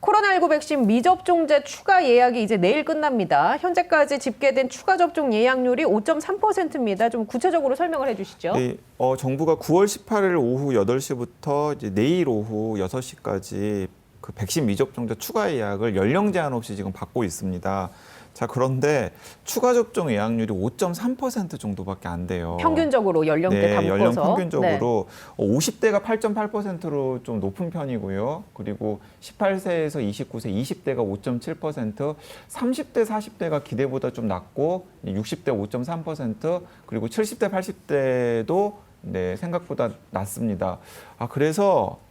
코로나19 백신 미접종자 추가 예약이 이제 내일 끝납니다. 현재까지 집계된 추가 접종 예약률이 5.3%입니다. 좀 구체적으로 설명을 해주시죠. 네, 정부가 9월 18일 오후 8시부터 이제 내일 오후 6시까지 그 백신 미접종자 추가 예약을 연령 제한 없이 지금 받고 있습니다. 자, 그런데 추가 접종 예약률이 5.3% 정도밖에 안 돼요. 평균적으로 연령대 다 묶어서. 연령 평균적으로 50대가 8.8%로 좀 높은 편이고요. 그리고 18세에서 29세, 20대가 5.7%, 30대, 40대가 기대보다 좀 낮고 60대 5.3%, 그리고 70대, 80대도 생각보다 낮습니다. 그래서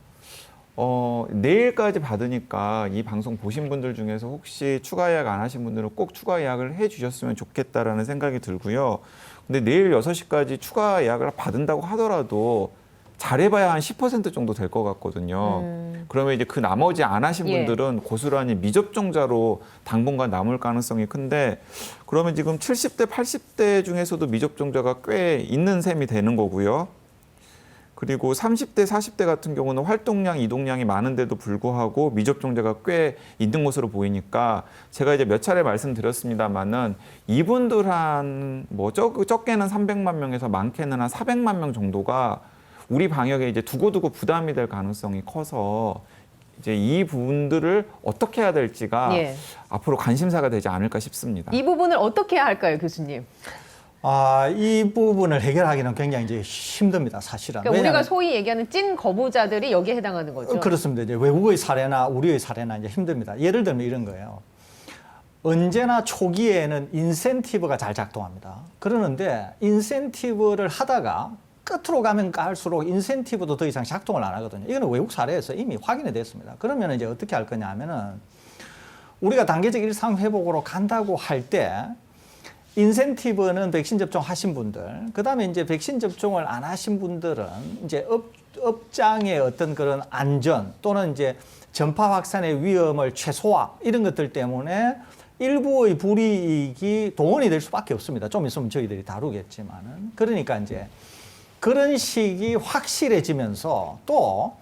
내일까지 받으니까 이 방송 보신 분들 중에서 혹시 추가 예약 안 하신 분들은 꼭 추가 예약을 해 주셨으면 좋겠다라는 생각이 들고요. 근데 내일 6시까지 추가 예약을 받은다고 하더라도 잘해봐야 한 10% 정도 될 것 같거든요. 그러면 이제 그 나머지 안 하신 분들은 고스란히 미접종자로 당분간 남을 가능성이 큰데, 그러면 지금 70대, 80대 중에서도 미접종자가 꽤 있는 셈이 되는 거고요. 그리고 30대, 40대 같은 경우는 활동량, 이동량이 많은데도 불구하고 미접종자가 꽤 있는 것으로 보이니까 제가 이제 몇 차례 말씀드렸습니다만은 이분들 한 적게는 300만 명에서 많게는 한 400만 명 정도가 우리 방역에 이제 두고두고 부담이 될 가능성이 커서 이제 이 부분들을 어떻게 해야 될지가 앞으로 관심사가 되지 않을까 싶습니다. 이 부분을 어떻게 해야 할까요, 교수님? 이 부분을 해결하기는 굉장히 이제 힘듭니다, 사실은. 그러니까 우리가 소위 얘기하는 찐 거부자들이 여기에 해당하는 거죠. 그렇습니다. 이제 외국의 사례나 우리의 사례나 이제 힘듭니다. 예를 들면 이런 거예요. 언제나 초기에는 인센티브가 잘 작동합니다. 그러는데 인센티브를 하다가 끝으로 가면 갈수록 인센티브도 더 이상 작동을 안 하거든요. 이거는 외국 사례에서 이미 확인이 됐습니다. 그러면 이제 어떻게 할 거냐 하면은 우리가 단계적 일상 회복으로 간다고 할 때 인센티브는 백신 접종하신 분들, 그다음에 이제 백신 접종을 안 하신 분들은 이제 업장의 어떤 그런 안전 또는 이제 전파 확산의 위험을 최소화 이런 것들 때문에 일부의 불이익이 동원이 될 수밖에 없습니다. 좀 있으면 저희들이 다루겠지만은. 그러니까 이제 그런 식이 확실해지면서 또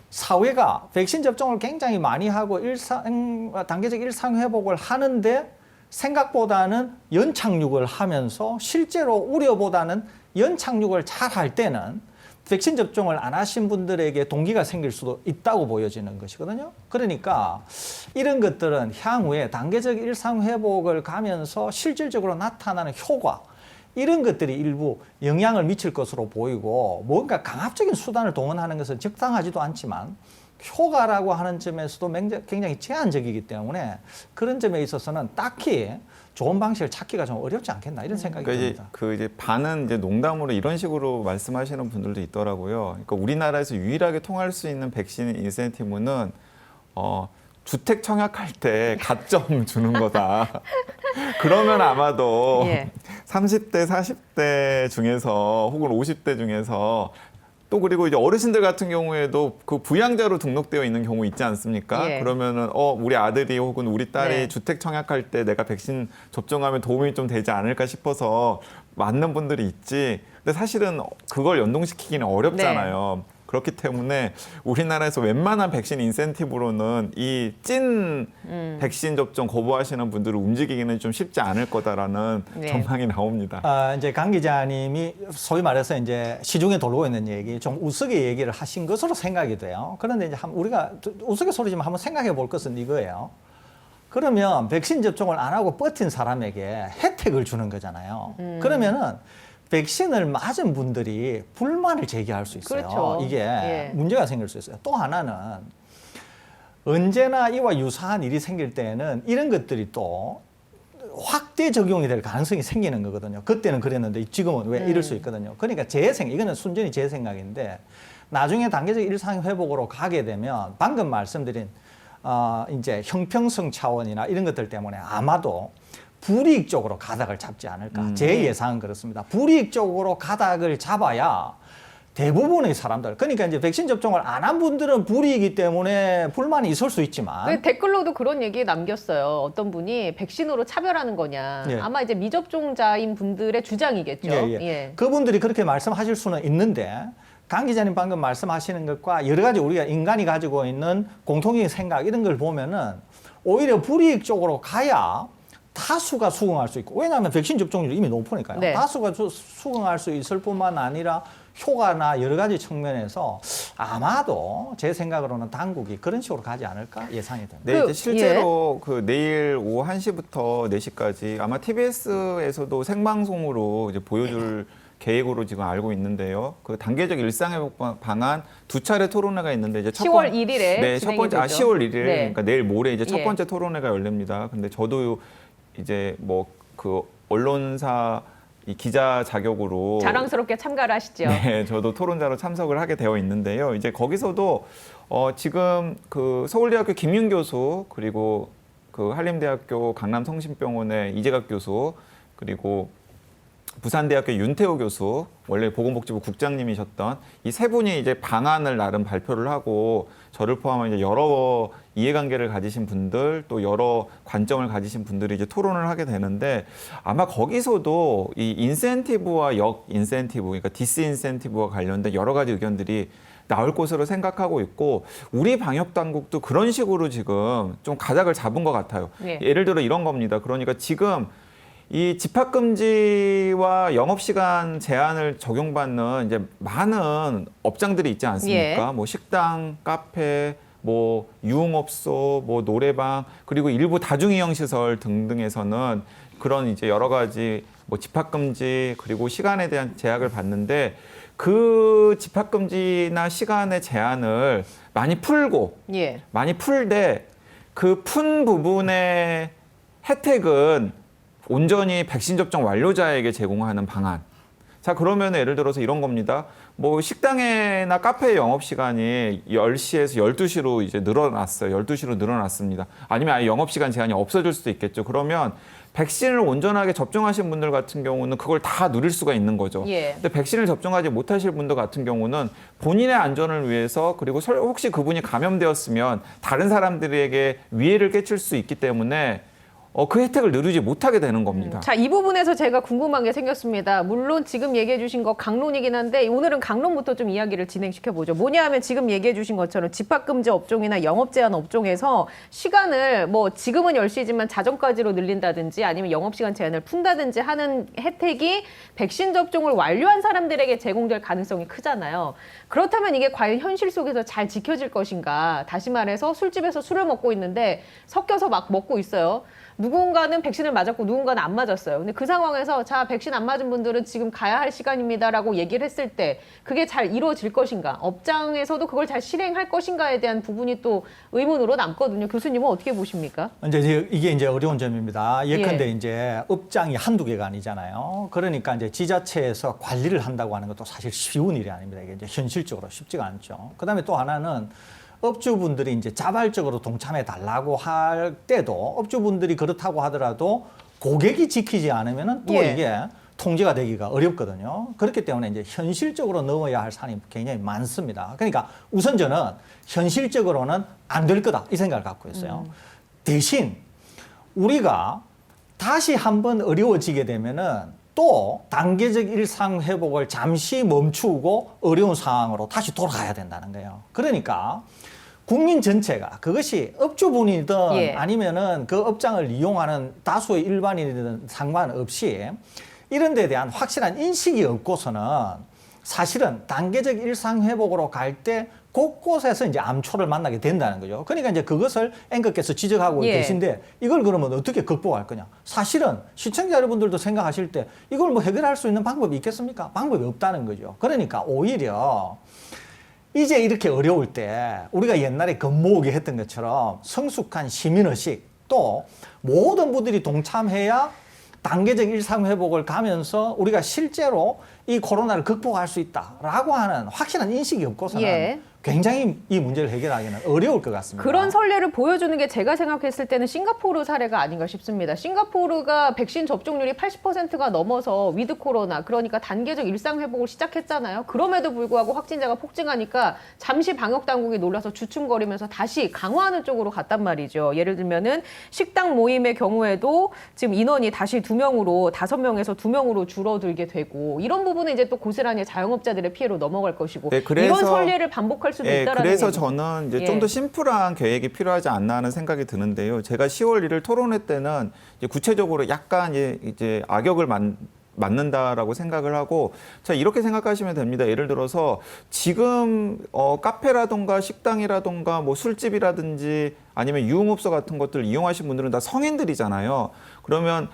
사회가 백신 접종을 굉장히 많이 하고 단계적 일상 회복을 하는데 생각보다는 연착륙을 하면서 실제로 우려보다는 연착륙을 잘 할 때는 백신 접종을 안 하신 분들에게 동기가 생길 수도 있다고 보여지는 것이거든요. 그러니까 이런 것들은 향후에 단계적 일상 회복을 가면서 실질적으로 나타나는 효과, 이런 것들이 일부 영향을 미칠 것으로 보이고, 뭔가 강압적인 수단을 동원하는 것은 적당하지도 않지만 효과라고 하는 점에서도 굉장히 제한적이기 때문에 그런 점에 있어서는 딱히 좋은 방식을 찾기가 좀 어렵지 않겠나 이런 생각이 듭니다. 이제 반은 이제 농담으로 이런 식으로 말씀하시는 분들도 있더라고요. 그러니까 우리나라에서 유일하게 통할 수 있는 백신 인센티브는 주택 청약할 때 가점 주는 거다. 그러면 아마도 30대, 40대 중에서 혹은 50대 중에서 또 그리고 이제 어르신들 같은 경우에도 그 부양자로 등록되어 있는 경우 있지 않습니까? 그러면은 우리 아들이 혹은 우리 딸이 주택 청약할 때 내가 백신 접종하면 도움이 좀 되지 않을까 싶어서 맞는 분들이 있지. 근데 사실은 그걸 연동시키기는 어렵잖아요. 그렇기 때문에 우리나라에서 웬만한 백신 인센티브로는 이 찐 백신 접종 거부하시는 분들을 움직이기는 좀 쉽지 않을 거다라는 전망이 나옵니다. 이제 강 기자님이 소위 말해서 이제 시중에 돌고 있는 얘기, 좀 우스개 얘기를 하신 것으로 생각이 돼요. 그런데 이제 우리가 우스갯소리지만 한번 생각해 볼 것은 이거예요. 그러면 백신 접종을 안 하고 버틴 사람에게 혜택을 주는 거잖아요. 그러면은 백신을 맞은 분들이 불만을 제기할 수 있어요. 그렇죠. 이게 문제가 생길 수 있어요. 또 하나는 언제나 이와 유사한 일이 생길 때는 이런 것들이 또 확대 적용이 될 가능성이 생기는 거거든요. 그때는 그랬는데 지금은 왜 이럴 수 있거든요. 그러니까 이거는 순전히 제 생각인데 나중에 단계적 일상 회복으로 가게 되면 방금 말씀드린 이제 형평성 차원이나 이런 것들 때문에 아마도 불이익 쪽으로 가닥을 잡지 않을까. 제 예상은 그렇습니다. 불이익 쪽으로 가닥을 잡아야 대부분의 사람들, 그러니까 이제 백신 접종을 안 한 분들은 불이익이기 때문에 불만이 있을 수 있지만 댓글로도 그런 얘기 남겼어요. 어떤 분이 백신으로 차별하는 거냐. 아마 이제 미접종자인 분들의 주장이겠죠. 그분들이 그렇게 말씀하실 수는 있는데 강 기자님 방금 말씀하시는 것과 여러 가지 우리가 인간이 가지고 있는 공통적인 생각 이런 걸 보면은 오히려 불이익 쪽으로 가야 다수가 수긍할 수 있고, 왜냐하면 백신 접종률이 이미 높으니까요. 네. 다수가 수긍할 수 있을 뿐만 아니라 효과나 여러 가지 측면에서 아마도 제 생각으로는 당국이 그런 식으로 가지 않을까 예상이 됩니다. 네, 이제 실제로 그 내일 오후 1시부터 4시까지 아마 TBS에서도 생방송으로 이제 보여줄 계획으로 지금 알고 있는데요. 그 단계적 일상회복 방안 2차례 토론회가 있는데 이제 10월 1일에 네, 첫 번째 10월 1일 네. 그러니까 내일 모레 이제 첫 예. 번째 토론회가 열립니다. 근데 저도 이제 뭐 그 언론사 이 기자 자격으로 자랑스럽게 참가를 하시죠. 네, 저도 토론자로 참석을 하게 되어 있는데요. 이제 거기서도 지금 그 서울대학교 김윤 교수 그리고 그 한림대학교 강남성심병원의 이재갑 교수 그리고 부산대학교 윤태호 교수 원래 보건복지부 국장님이셨던 이 세 분이 이제 방안을 나름 발표를 하고 저를 포함한 이제 여러 이해관계를 가지신 분들 또 여러 관점을 가지신 분들이 이제 토론을 하게 되는데 아마 거기서도 이 인센티브와 역 인센티브 그러니까 디스인센티브와 관련된 여러 가지 의견들이 나올 것으로 생각하고 있고 우리 방역 당국도 그런 식으로 지금 좀 가닥을 잡은 것 같아요. 네. 예를 들어 이런 겁니다. 그러니까 지금 이 집합금지와 영업시간 제한을 적용받는 이제 많은 업장들이 있지 않습니까? 예. 뭐 식당, 카페, 뭐 유흥업소, 뭐 노래방, 그리고 일부 다중이용시설 등등에서는 그런 이제 여러 가지 뭐 집합금지 그리고 시간에 대한 제약을 받는데 그 집합금지나 시간의 제한을 많이 풀고 예. 많이 풀되 그 푼 부분의 혜택은 온전히 백신 접종 완료자에게 제공하는 방안. 자, 그러면 예를 들어서 이런 겁니다. 뭐 식당이나 카페 영업 시간이 10시에서 12시로 이제 늘어났어요. 12시로 늘어났습니다. 아니면 아예 영업 시간 제한이 없어질 수도 있겠죠. 그러면 백신을 온전하게 접종하신 분들 같은 경우는 그걸 다 누릴 수가 있는 거죠. 예. 근데 백신을 접종하지 못하실 분들 같은 경우는 본인의 안전을 위해서 그리고 혹시 그분이 감염되었으면 다른 사람들에게 위해를 끼칠 수 있기 때문에 그 혜택을 누리지 못하게 되는 겁니다. 자, 이 부분에서 제가 궁금한 게 생겼습니다. 물론 지금 얘기해 주신 거 강론이긴 한데 오늘은 강론부터 좀 이야기를 진행시켜 보죠. 뭐냐 하면 지금 얘기해 주신 것처럼 집합금지 업종이나 영업 제한 업종에서 시간을 뭐 지금은 10시지만 자정까지로 늘린다든지 아니면 영업시간 제한을 푼다든지 하는 혜택이 백신 접종을 완료한 사람들에게 제공될 가능성이 크잖아요. 그렇다면 이게 과연 현실 속에서 잘 지켜질 것인가? 다시 말해서 술집에서 술을 먹고 있는데 섞여서 막 먹고 있어요. 누군가는 백신을 맞았고 누군가는 안 맞았어요. 근데 그 상황에서 자, 백신 안 맞은 분들은 지금 가야 할 시간입니다라고 얘기를 했을 때 그게 잘 이루어질 것인가? 업장에서도 그걸 잘 실행할 것인가에 대한 부분이 또 의문으로 남거든요. 교수님은 어떻게 보십니까? 이게 이제 어려운 점입니다. 예컨대 예. 이제 업장이 한두 개가 아니잖아요. 그러니까 이제 지자체에서 관리를 한다고 하는 것도 사실 쉬운 일이 아닙니다. 이게 이제 현실적으로 쉽지가 않죠. 그다음에 또 하나는 업주분들이 이제 자발적으로 동참해 달라고 할 때도 업주분들이 그렇다고 하더라도 고객이 지키지 않으면은 또 예. 이게 통제가 되기가 어렵거든요. 그렇기 때문에 이제 현실적으로 넣어야 할 사안이 굉장히 많습니다. 그러니까 우선 저는 현실적으로는 안 될 거다 이 생각을 갖고 있어요. 대신 우리가 다시 한번 어려워지게 되면은 또 단계적 일상 회복을 잠시 멈추고 어려운 상황으로 다시 돌아가야 된다는 거예요. 그러니까 국민 전체가 그것이 업주분이든 예. 아니면은 그 업장을 이용하는 다수의 일반인이든 상관없이 이런 데에 대한 확실한 인식이 없고서는 사실은 단계적 일상 회복으로 갈 때 곳곳에서 이제 암초를 만나게 된다는 거죠. 그러니까 이제 그것을 앵커께서 지적하고 예. 계신데 이걸 그러면 어떻게 극복할 거냐? 사실은 시청자 여러분들도 생각하실 때 이걸 뭐 해결할 수 있는 방법이 있겠습니까? 방법이 없다는 거죠. 그러니까 오히려 이제 이렇게 어려울 때 우리가 옛날에 겁모으기 했던 것처럼 성숙한 시민의식 또 모든 분들이 동참해야 단계적 일상 회복을 가면서 우리가 실제로 이 코로나를 극복할 수 있다라고 하는 확실한 인식이 없고서는 예. 굉장히 이 문제를 해결하기는 어려울 것 같습니다. 그런 선례를 보여주는 게 제가 생각했을 때는 싱가포르 사례가 아닌가 싶습니다. 싱가포르가 백신 접종률이 80%가 넘어서 위드 코로나, 그러니까 단계적 일상 회복을 시작했잖아요. 그럼에도 불구하고 확진자가 폭증하니까 잠시 방역 당국이 놀라서 주춤거리면서 다시 강화하는 쪽으로 갔단 말이죠. 예를 들면은 식당 모임의 경우에도 지금 인원이 다시 2명으로 5명에서 2명으로 줄어들게 되고, 이런 부분은 이제 또 고스란히 자영업자들의 피해로 넘어갈 것이고, 네, 그래서 이런 선례를 반복할 수도 있다라는 그래서 얘기죠. 저는 이제 예. 좀 더 심플한 계획이 필요하지 않나 하는 생각이 드는데요. 제가 10월 1일 토론회 때는 이제 구체적으로 약간 이제 악역을 맞는다라고 생각을 하고, 자, 이렇게 생각하시면 됩니다. 예를 들어서 지금 카페라던가 식당이라던가 뭐 술집이라든지 아니면 유흥업소 같은 것들 이용하신 분들은 다 성인들이잖아요. 그러면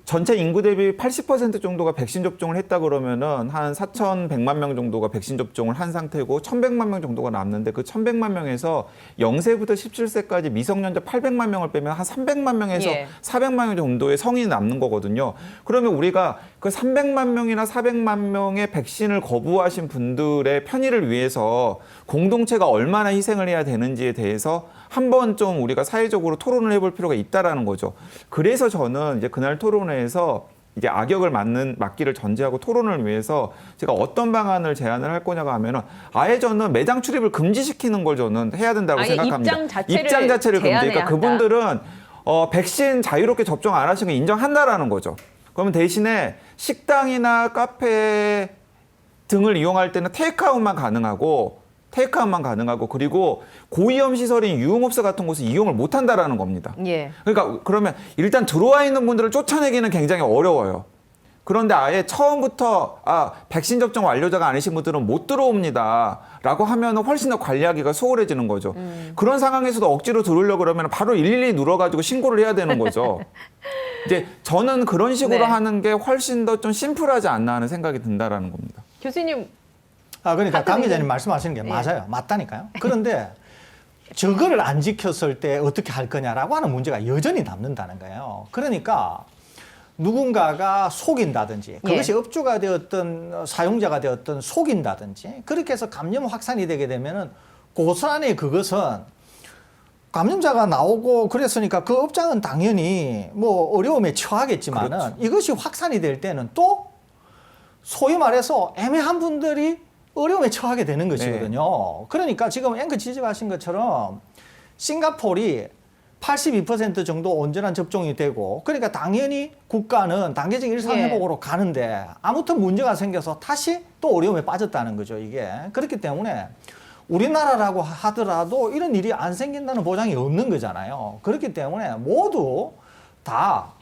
전체 인구 대비 80% 정도가 백신 접종을 했다 그러면은 한 4,100만 명 정도가 백신 접종을 한 상태고 1,100만 명 정도가 남는데, 그 1,100만 명에서 0세부터 17세까지 미성년자 800만 명을 빼면 한 300만 명에서 예. 400만 명 정도의 성인이 남는 거거든요. 그러면 우리가 그 300만 명이나 400만 명의 백신을 거부하신 분들의 편의를 위해서 공동체가 얼마나 희생을 해야 되는지에 대해서 한번 좀 우리가 사회적으로 토론을 해볼 필요가 있다라는 거죠. 그래서 저는 이제 그날 토론회에서 이제 악역을 맞기를 전제하고 토론을 위해서 제가 어떤 방안을 제안을 할 거냐고 하면은 아예 저는 매장 출입을 금지시키는 걸 저는 해야 된다고 아예 생각합니다. 입장 자체를 금지. 그러니까 제한해야 그분들은 백신 자유롭게 접종 안 하신 거 인정한다라는 거죠. 그러면 대신에 식당이나 카페 등을 이용할 때는 테이크아웃만 가능하고, 그리고 고위험 시설인 유흥업소 같은 곳은 이용을 못 한다라는 겁니다. 예. 그러니까 그러면 일단 들어와 있는 분들을 쫓아내기는 굉장히 어려워요. 그런데 아예 처음부터 백신 접종 완료자가 아니신 분들은 못 들어옵니다라고 하면 훨씬 더 관리하기가 수월해지는 거죠. 그런 상황에서도 억지로 들어오려고 그러면 바로 112 눌러가지고 신고를 해야 되는 거죠. 이제 저는 그런 식으로 네. 하는 게 훨씬 더 좀 심플하지 않나 하는 생각이 든다라는 겁니다. 교수님, 그러니까 강 하여튼 기자님 이제- 말씀하시는 게 예. 맞아요. 맞다니까요. 그런데 저거를 안 지켰을 때 어떻게 할 거냐라고 하는 문제가 여전히 남는다는 거예요. 그러니까 누군가가 속인다든지, 그것이 업주가 되었던 사용자가 되었던 속인다든지, 그렇게 해서 감염 확산이 되게 되면은 고스란히 그것은 감염자가 나오고 그랬으니까 그 업장은 당연히 뭐 어려움에 처하겠지만은, 그렇죠. 이것이 확산이 될 때는 또 소위 말해서 애매한 분들이 어려움에 처하게 되는 것이거든요. 그러니까 지금 앵커 지적하신 것처럼 싱가포르이 82% 정도 온전한 접종이 되고, 그러니까 당연히 국가는 단계적 일상 회복으로 가는데 아무튼 문제가 생겨서 다시 또 어려움에 빠졌다는 거죠, 이게. 그렇기 때문에 우리나라라고 하더라도 이런 일이 안 생긴다는 보장이 없는 거잖아요. 그렇기 때문에 모두 다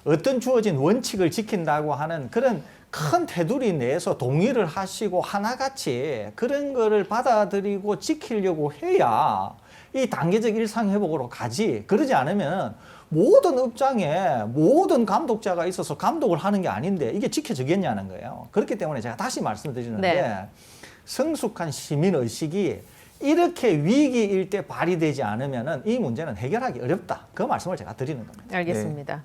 어떤 주어진 원칙을 지킨다고 하는 그런 큰 테두리 내에서 동의를 하시고 하나같이 그런 거를 받아들이고 지키려고 해야 이 단계적 일상 회복으로 가지. 그러지 않으면 모든 업장에 모든 감독자가 있어서 감독을 하는 게 아닌데 이게 지켜지겠냐는 거예요. 그렇기 때문에 제가 다시 말씀드리는데, 성숙한 시민의식이 이렇게 위기일 때 발휘되지 않으면 이 문제는 해결하기 어렵다. 그 말씀을 제가 드리는 겁니다. 알겠습니다.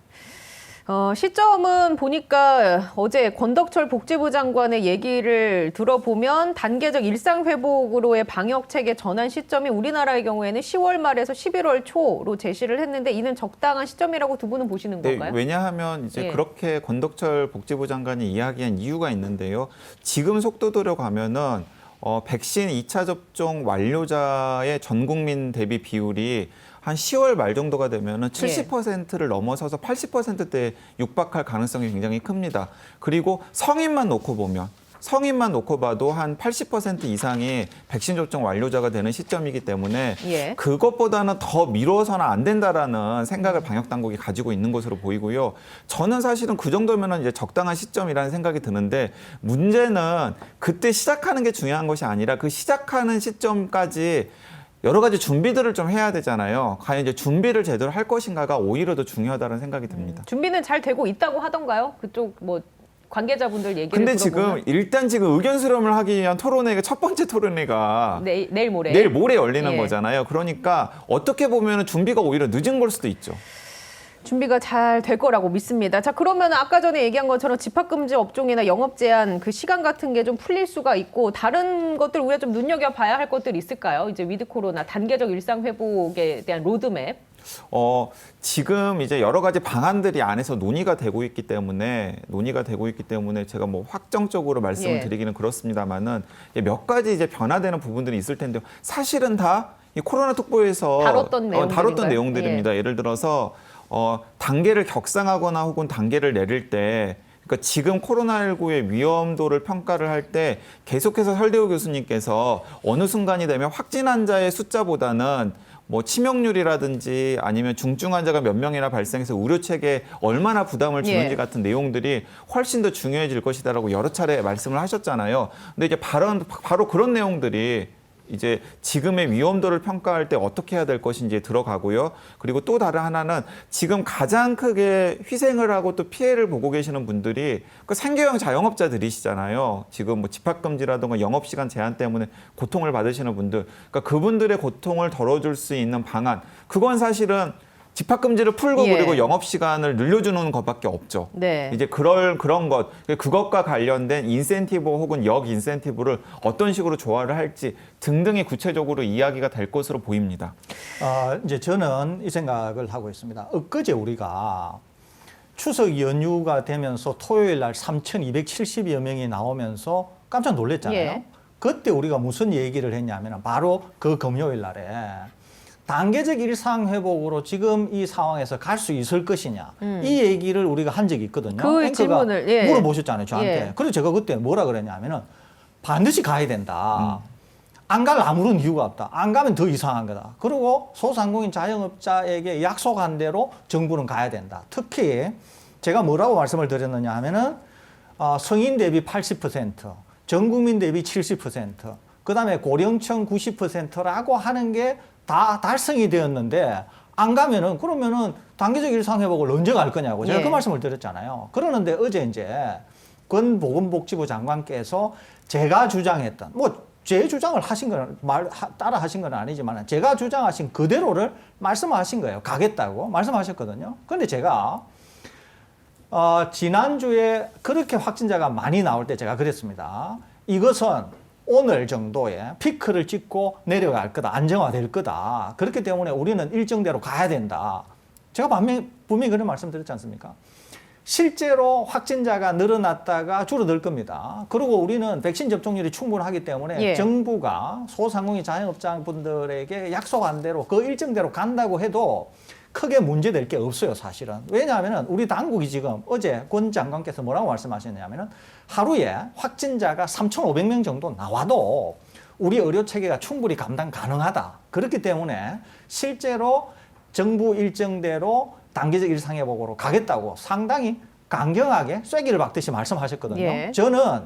시점은 보니까 어제 권덕철 복지부 장관의 얘기를 들어보면 단계적 일상 회복으로의 방역 체계 전환 시점이 우리나라의 경우에는 10월 말에서 11월 초로 제시를 했는데, 이는 적당한 시점이라고 두 분은 보시는 건가요? 왜냐하면 이제 예. 그렇게 권덕철 복지부 장관이 이야기한 이유가 있는데요. 지금 속도대로 가면은 백신 2차 접종 완료자의 전 국민 대비 비율이 한 10월 말 정도가 되면은 70%를 넘어서서 80%대에 육박할 가능성이 굉장히 큽니다. 그리고 성인만 놓고 봐도 한 80% 이상이 백신 접종 완료자가 되는 시점이기 때문에 그것보다는 더 미뤄서는 안 된다라는 생각을 방역 당국이 가지고 있는 것으로 보이고요. 저는 사실은 그 정도면은 이제 적당한 시점이라는 생각이 드는데, 문제는 그때 시작하는 게 중요한 것이 아니라 그 시작하는 시점까지 여러 가지 준비들을 좀 해야 되잖아요. 과연 이제 준비를 제대로 할 것인가가 오히려 더 중요하다는 생각이 듭니다. 준비는 잘 되고 있다고 하던가요? 그쪽 뭐 관계자분들 얘기를 근데 들어보면. 지금 의견 수렴을 하기 위한 토론회가 첫 번째 토론회가 내일 모레 열리는 거잖아요. 그러니까 어떻게 보면 준비가 오히려 늦은 걸 수도 있죠. 준비가 잘 될 거라고 믿습니다. 자, 그러면 아까 전에 얘기한 것처럼 집합금지 업종이나 영업 제한 그 시간 같은 게 좀 풀릴 수가 있고 다른 것들 우리가 좀 눈여겨봐야 할 것들이 있을까요? 이제 위드 코로나 단계적 일상 회복에 대한 로드맵. 지금 이제 여러 가지 방안들이 안에서 논의가 되고 있기 때문에 제가 뭐 확정적으로 말씀을 예. 드리기는 그렇습니다만은 몇 가지 이제 변화되는 부분들이 있을 텐데요. 사실은 다 이 코로나 특보에서 다뤘던 내용들입니다. 예를 들어서 단계를 격상하거나 혹은 단계를 내릴 때 그러니까 지금 코로나19의 위험도를 평가를 할 때 계속해서 설대우 교수님께서 어느 순간이 되면 확진 환자의 숫자보다는 뭐 치명률이라든지 아니면 중증 환자가 몇 명이나 발생해서 의료 체계에 얼마나 부담을 주는지 예. 같은 내용들이 훨씬 더 중요해질 것이다라고 여러 차례 말씀을 하셨잖아요. 근데 이제 바로 그런 내용들이 이제 지금의 위험도를 평가할 때 어떻게 해야 될 것인지에 들어가고요. 그리고 또 다른 하나는 지금 가장 크게 희생을 하고 또 피해를 보고 계시는 분들이 그 생계형 자영업자들이시잖아요. 지금 뭐 집합금지라든가 영업시간 제한 때문에 고통을 받으시는 분들. 그러니까 그분들의 고통을 덜어줄 수 있는 방안. 그건 사실은 집합금지를 풀고 예. 그리고 영업시간을 늘려주는 것밖에 없죠. 네. 이제 그런 것, 그것과 관련된 인센티브 혹은 역인센티브를 어떤 식으로 조화를 할지 등등이 구체적으로 이야기가 될 것으로 보입니다. 이제 저는 이 생각을 하고 있습니다. 엊그제 우리가 추석 연휴가 되면서 토요일 날 3,270여 명이 나오면서 깜짝 놀랐잖아요. 예. 그때 우리가 무슨 얘기를 했냐면 바로 그 금요일 날에 단계적 일상회복으로 지금 이 상황에서 갈 수 있을 것이냐. 이 얘기를 우리가 한 적이 있거든요. 그 앵커가 질문을, 예. 물어보셨잖아요, 저한테. 예. 그래서 제가 그때 뭐라 그랬냐면은 반드시 가야 된다. 안 갈 아무런 이유가 없다. 안 가면 더 이상한 거다. 그리고 소상공인 자영업자에게 약속한 대로 정부는 가야 된다. 특히 제가 뭐라고 말씀을 드렸느냐 하면은 성인 대비 80%, 전 국민 대비 70%, 그다음에 고령층 90%라고 하는 게 다 달성이 되었는데 안 가면은 그러면은 단계적 일상 회복을 언제 갈 거냐고 제가 예. 그 말씀을 드렸잖아요. 그러는데 어제 이제 권 보건복지부 장관께서 제가 주장했던 제 주장을 하신 건 따라 하신 건 아니지만 제가 주장하신 그대로를 말씀하신 거예요. 가겠다고 말씀하셨거든요. 그런데 제가 지난주에 그렇게 확진자가 많이 나올 때 제가 그랬습니다. 이것은 오늘 정도에 피크를 찍고 내려갈 거다. 안정화될 거다. 그렇기 때문에 우리는 일정대로 가야 된다. 제가 분명히 그런 말씀드렸지 않습니까? 실제로 확진자가 늘어났다가 줄어들 겁니다. 그리고 우리는 백신 접종률이 충분하기 때문에 예. 정부가 소상공인 자영업자분들에게 약속한 대로 그 일정대로 간다고 해도 크게 문제될 게 없어요, 사실은. 왜냐하면 우리 당국이 지금 어제 권 장관께서 뭐라고 말씀하셨냐면은 하루에 확진자가 3,500명 정도 나와도 우리 의료 체계가 충분히 감당 가능하다. 그렇기 때문에 실제로 정부 일정대로 단계적 일상회복으로 가겠다고 상당히 강경하게 쐐기를 박듯이 말씀하셨거든요. 예. 저는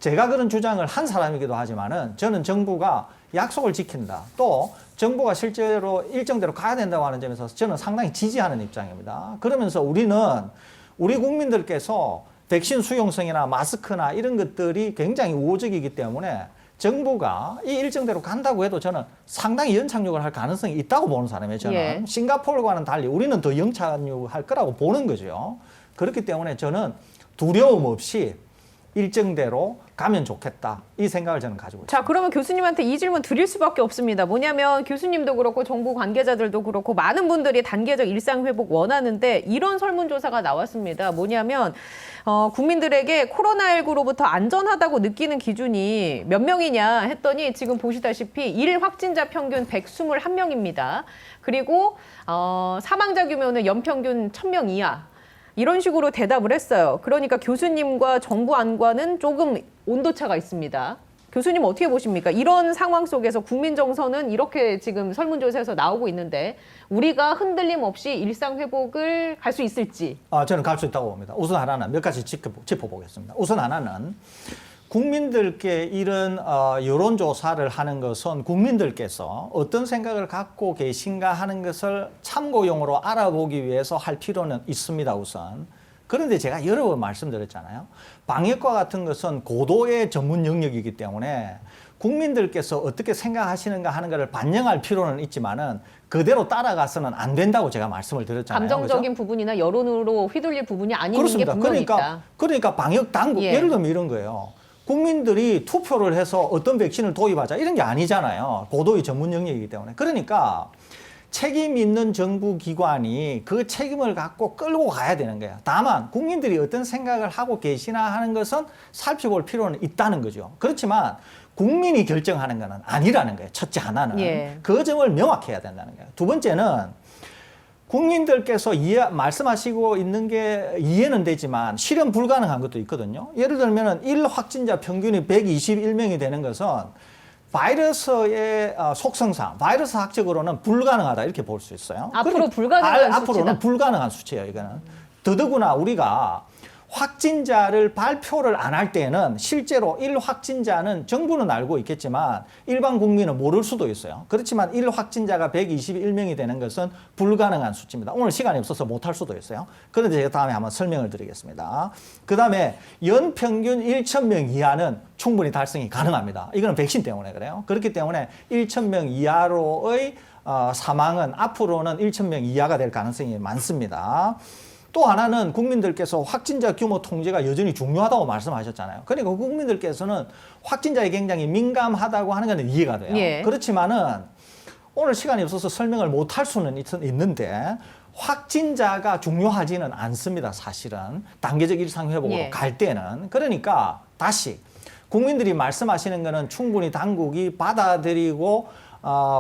제가 그런 주장을 한 사람이기도 하지만은 저는 정부가 약속을 지킨다. 또 정부가 실제로 일정대로 가야 된다고 하는 점에서 저는 상당히 지지하는 입장입니다. 그러면서 우리 국민들께서 백신 수용성이나 마스크나 이런 것들이 굉장히 우호적이기 때문에 정부가 이 일정대로 간다고 해도 저는 상당히 연착륙을 할 가능성이 있다고 보는 사람이에요. 저는 예. 싱가포르와는 달리 우리는 더 연착륙할 거라고 보는 거죠. 그렇기 때문에 저는 두려움 없이 일정대로 가면 좋겠다. 이 생각을 저는 가지고 있습니다. 자, 그러면 교수님한테 이 질문 드릴 수밖에 없습니다. 뭐냐면 교수님도 그렇고 정부 관계자들도 그렇고 많은 분들이 단계적 일상 회복 원하는데 이런 설문조사가 나왔습니다. 뭐냐면 국민들에게 코로나19로부터 안전하다고 느끼는 기준이 몇 명이냐 했더니 지금 보시다시피 일 확진자 평균 121명입니다. 그리고 사망자 규모는 연평균 1,000명 이하. 이런 식으로 대답을 했어요. 그러니까 교수님과 정부 안과는 조금 온도차가 있습니다. 교수님 어떻게 보십니까? 이런 상황 속에서 국민 정서는 이렇게 지금 설문조사에서 나오고 있는데 우리가 흔들림 없이 일상 회복을 갈 수 있을지. 저는 갈 수 있다고 봅니다. 우선 하나는 몇 가지 짚어보겠습니다. 우선 하나는 국민들께 이런 여론조사를 하는 것은 국민들께서 어떤 생각을 갖고 계신가 하는 것을 참고용으로 알아보기 위해서 할 필요는 있습니다, 우선. 그런데 제가 여러 번 말씀드렸잖아요. 방역과 같은 것은 고도의 전문 영역이기 때문에 국민들께서 어떻게 생각하시는가 하는 것을 반영할 필요는 있지만은 그대로 따라가서는 안 된다고 제가 말씀을 드렸잖아요. 감정적인 그죠? 부분이나 여론으로 휘둘릴 부분이 아닌 게 그렇습니다. 분명히 있다. 그러니까 방역 당국 예. 예를 들면 이런 거예요. 국민들이 투표를 해서 어떤 백신을 도입하자 이런 게 아니잖아요. 고도의 전문 영역이기 때문에. 그러니까 책임 있는 정부 기관이 그 책임을 갖고 끌고 가야 되는 거예요. 다만 국민들이 어떤 생각을 하고 계시나 하는 것은 살펴볼 필요는 있다는 거죠. 그렇지만 국민이 결정하는 것은 아니라는 거예요. 첫째 하나는. 예. 그 점을 명확해야 된다는 거예요. 두 번째는 국민들께서 말씀하시고 있는 게 이해는 되지만 실현 불가능한 것도 있거든요. 예를 들면 1확진자 평균이 121명이 되는 것은 바이러스의 속성상 바이러스 학적으로는 불가능하다 이렇게 볼 수 있어요. 앞으로 불가능한 앞으로는 수치다. 불가능한 수치예요. 이거는. 더더구나 우리가 확진자를 발표를 안 할 때는 실제로 1확진자는 정부는 알고 있겠지만 일반 국민은 모를 수도 있어요. 그렇지만 1확진자가 121명이 되는 것은 불가능한 수치입니다. 오늘 시간이 없어서 못할 수도 있어요. 그런데 제가 다음에 한번 설명을 드리겠습니다. 그 다음에 연평균 1,000명 이하는 충분히 달성이 가능합니다. 이거는 백신 때문에 그래요. 그렇기 때문에 1,000명 이하로의 사망은 앞으로는 1,000명 이하가 될 가능성이 많습니다. 또 하나는 국민들께서 확진자 규모 통제가 여전히 중요하다고 말씀하셨잖아요. 그러니까 국민들께서는 확진자에 굉장히 민감하다고 하는 건 이해가 돼요. 예. 그렇지만은 오늘 시간이 없어서 설명을 못 할 수는 있는데 확진자가 중요하지는 않습니다. 사실은 단계적 일상 회복으로 예. 갈 때는. 그러니까 다시 국민들이 말씀하시는 거는 충분히 당국이 받아들이고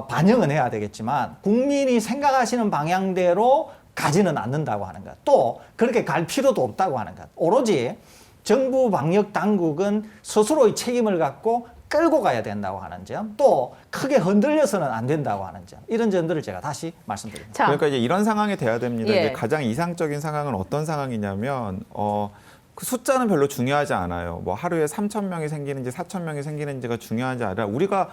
반영은 해야 되겠지만 국민이 생각하시는 방향대로 가지는 않는다고 하는 것. 또 그렇게 갈 필요도 없다고 하는 것. 오로지 정부 방역 당국은 스스로의 책임을 갖고 끌고 가야 된다고 하는 점. 또 크게 흔들려서는 안 된다고 하는 점. 이런 점들을 제가 다시 말씀드립니다. 자, 그러니까 이제 이런 상황이 돼야 됩니다. 예. 이제 가장 이상적인 상황은 어떤 상황이냐면 그 숫자는 별로 중요하지 않아요. 뭐 하루에 3,000명이 생기는지 4,000명이 생기는지가 중요하지 않아. 우리가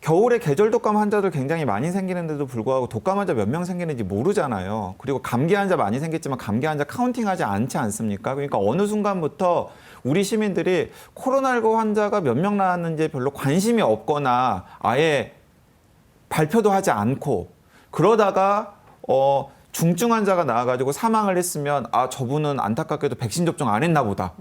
겨울에 계절 독감 환자들 굉장히 많이 생기는데도 불구하고 독감 환자 몇 명 생기는지 모르잖아요. 그리고 감기 환자 많이 생겼지만 감기 환자 카운팅하지 않지 않습니까? 그러니까 어느 순간부터 우리 시민들이 코로나19 환자가 몇 명 나왔는지 별로 관심이 없거나 아예 발표도 하지 않고 그러다가 중증 환자가 나와가지고 사망을 했으면 아 저분은 안타깝게도 백신 접종 안 했나 보다.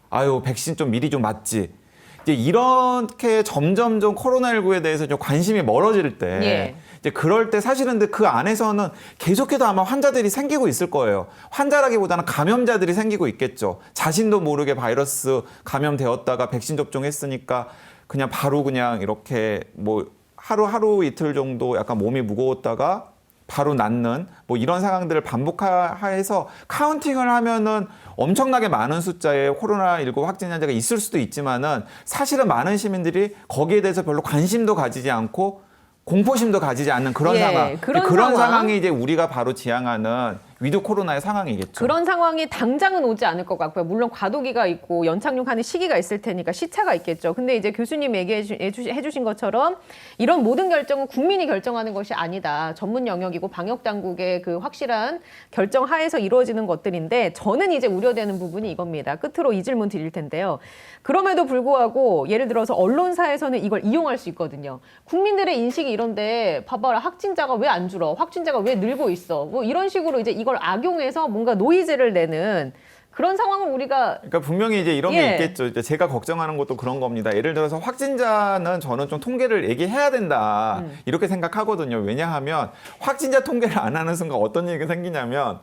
아유 백신 좀 미리 좀 맞지. 이제 이렇게 점점점 코로나19에 대해서 좀 관심이 멀어질 때, 예. 이제 그럴 때 사실은 근데 그 안에서는 계속해서 아마 환자들이 생기고 있을 거예요. 환자라기보다는 감염자들이 생기고 있겠죠. 자신도 모르게 바이러스 감염되었다가 백신 접종했으니까 그냥 바로 그냥 이렇게 뭐 하루 이틀 정도 약간 몸이 무거웠다가 바로 낫는 뭐 이런 상황들을 반복해서 카운팅을 하면은 엄청나게 많은 숫자의 코로나19 확진 환자가 있을 수도 있지만은 사실은 많은 시민들이 거기에 대해서 별로 관심도 가지지 않고 공포심도 가지지 않는 그런 예, 상황. 그런 그런 상황. 상황이 이제 우리가 바로 지향하는 위드 코로나의 상황이겠죠. 그런 상황이 당장은 오지 않을 것 같고요. 물론 과도기가 있고 연착륙하는 시기가 있을 테니까 시차가 있겠죠. 근데 이제 교수님 해주신 것처럼 이런 모든 결정은 국민이 결정하는 것이 아니다. 전문 영역이고 방역 당국의 그 확실한 결정 하에서 이루어지는 것들인데 저는 이제 우려되는 부분이 이겁니다. 끝으로 이 질문 드릴 텐데요. 그럼에도 불구하고 예를 들어서 언론사에서는 이걸 이용할 수 있거든요. 국민들의 인식이 이런데 봐봐라 확진자가 왜 안 줄어? 확진자가 왜 늘고 있어? 뭐 이런 식으로 이제 이걸 악용해서 뭔가 노이즈를 내는 그런 상황을 우리가 그러니까 분명히 이제 이런 예. 게 있겠죠. 이제 제가 걱정하는 것도 그런 겁니다. 예를 들어서 확진자는 저는 좀 통계를 얘기해야 된다 이렇게 생각하거든요. 왜냐하면 확진자 통계를 안 하는 순간 어떤 얘기가 생기냐면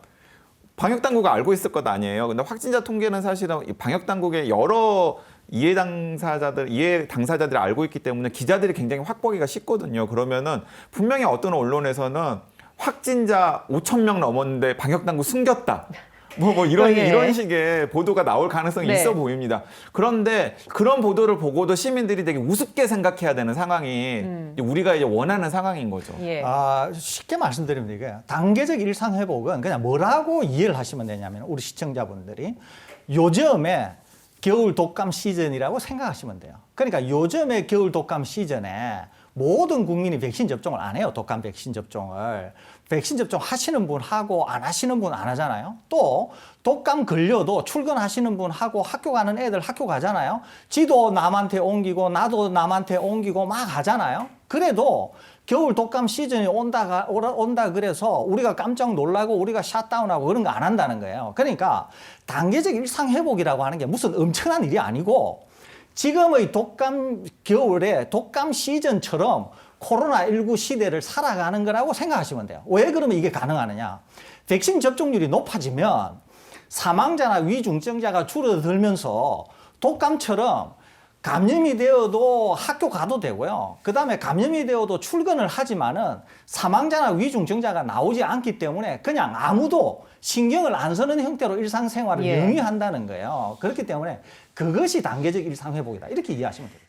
방역 당국이 알고 있을 것 아니에요. 근데 확진자 통계는 사실은 이 방역 당국의 여러 이해 당사자들이 알고 있기 때문에 기자들이 굉장히 확보하기가 쉽거든요. 그러면은 분명히 어떤 언론에서는 확진자 5,000명 넘었는데 방역 당국 숨겼다. 뭐 이런 식의 보도가 나올 가능성이 네. 있어 보입니다. 그런데 그런 보도를 보고도 시민들이 되게 우습게 생각해야 되는 상황이 우리가 이제 원하는 상황인 거죠. 예. 쉽게 말씀드리면 이게 단계적 일상 회복은 그냥 뭐라고 이해를 하시면 되냐면 우리 시청자분들이 요즘에 겨울 독감 시즌이라고 생각하시면 돼요. 그러니까 요즘에 겨울 독감 시즌에 모든 국민이 백신 접종을 안 해요. 독감 백신 접종을. 백신 접종 하시는 분 하고 안 하시는 분 안 하잖아요. 또 독감 걸려도 출근하시는 분 하고 학교 가는 애들 학교 가잖아요. 지도 남한테 옮기고 나도 남한테 옮기고 막 하잖아요. 그래도 겨울 독감 시즌이 온다 그래서 우리가 깜짝 놀라고 우리가 샷다운하고 그런 거 안 한다는 거예요. 그러니까 단계적 일상 회복이라고 하는 게 무슨 엄청난 일이 아니고 지금의 겨울에 독감 시즌처럼 코로나19 시대를 살아가는 거라고 생각하시면 돼요. 왜 그러면 이게 가능하느냐? 백신 접종률이 높아지면 사망자나 위중증자가 줄어들면서 독감처럼 감염이 되어도 학교 가도 되고요. 그 다음에 감염이 되어도 출근을 하지만은 사망자나 위중증자가 나오지 않기 때문에 그냥 아무도 신경을 안 쓰는 형태로 일상생활을 예. 영위한다는 거예요. 그렇기 때문에 그것이 단계적 일상회복이다. 이렇게 이해하시면 됩니다.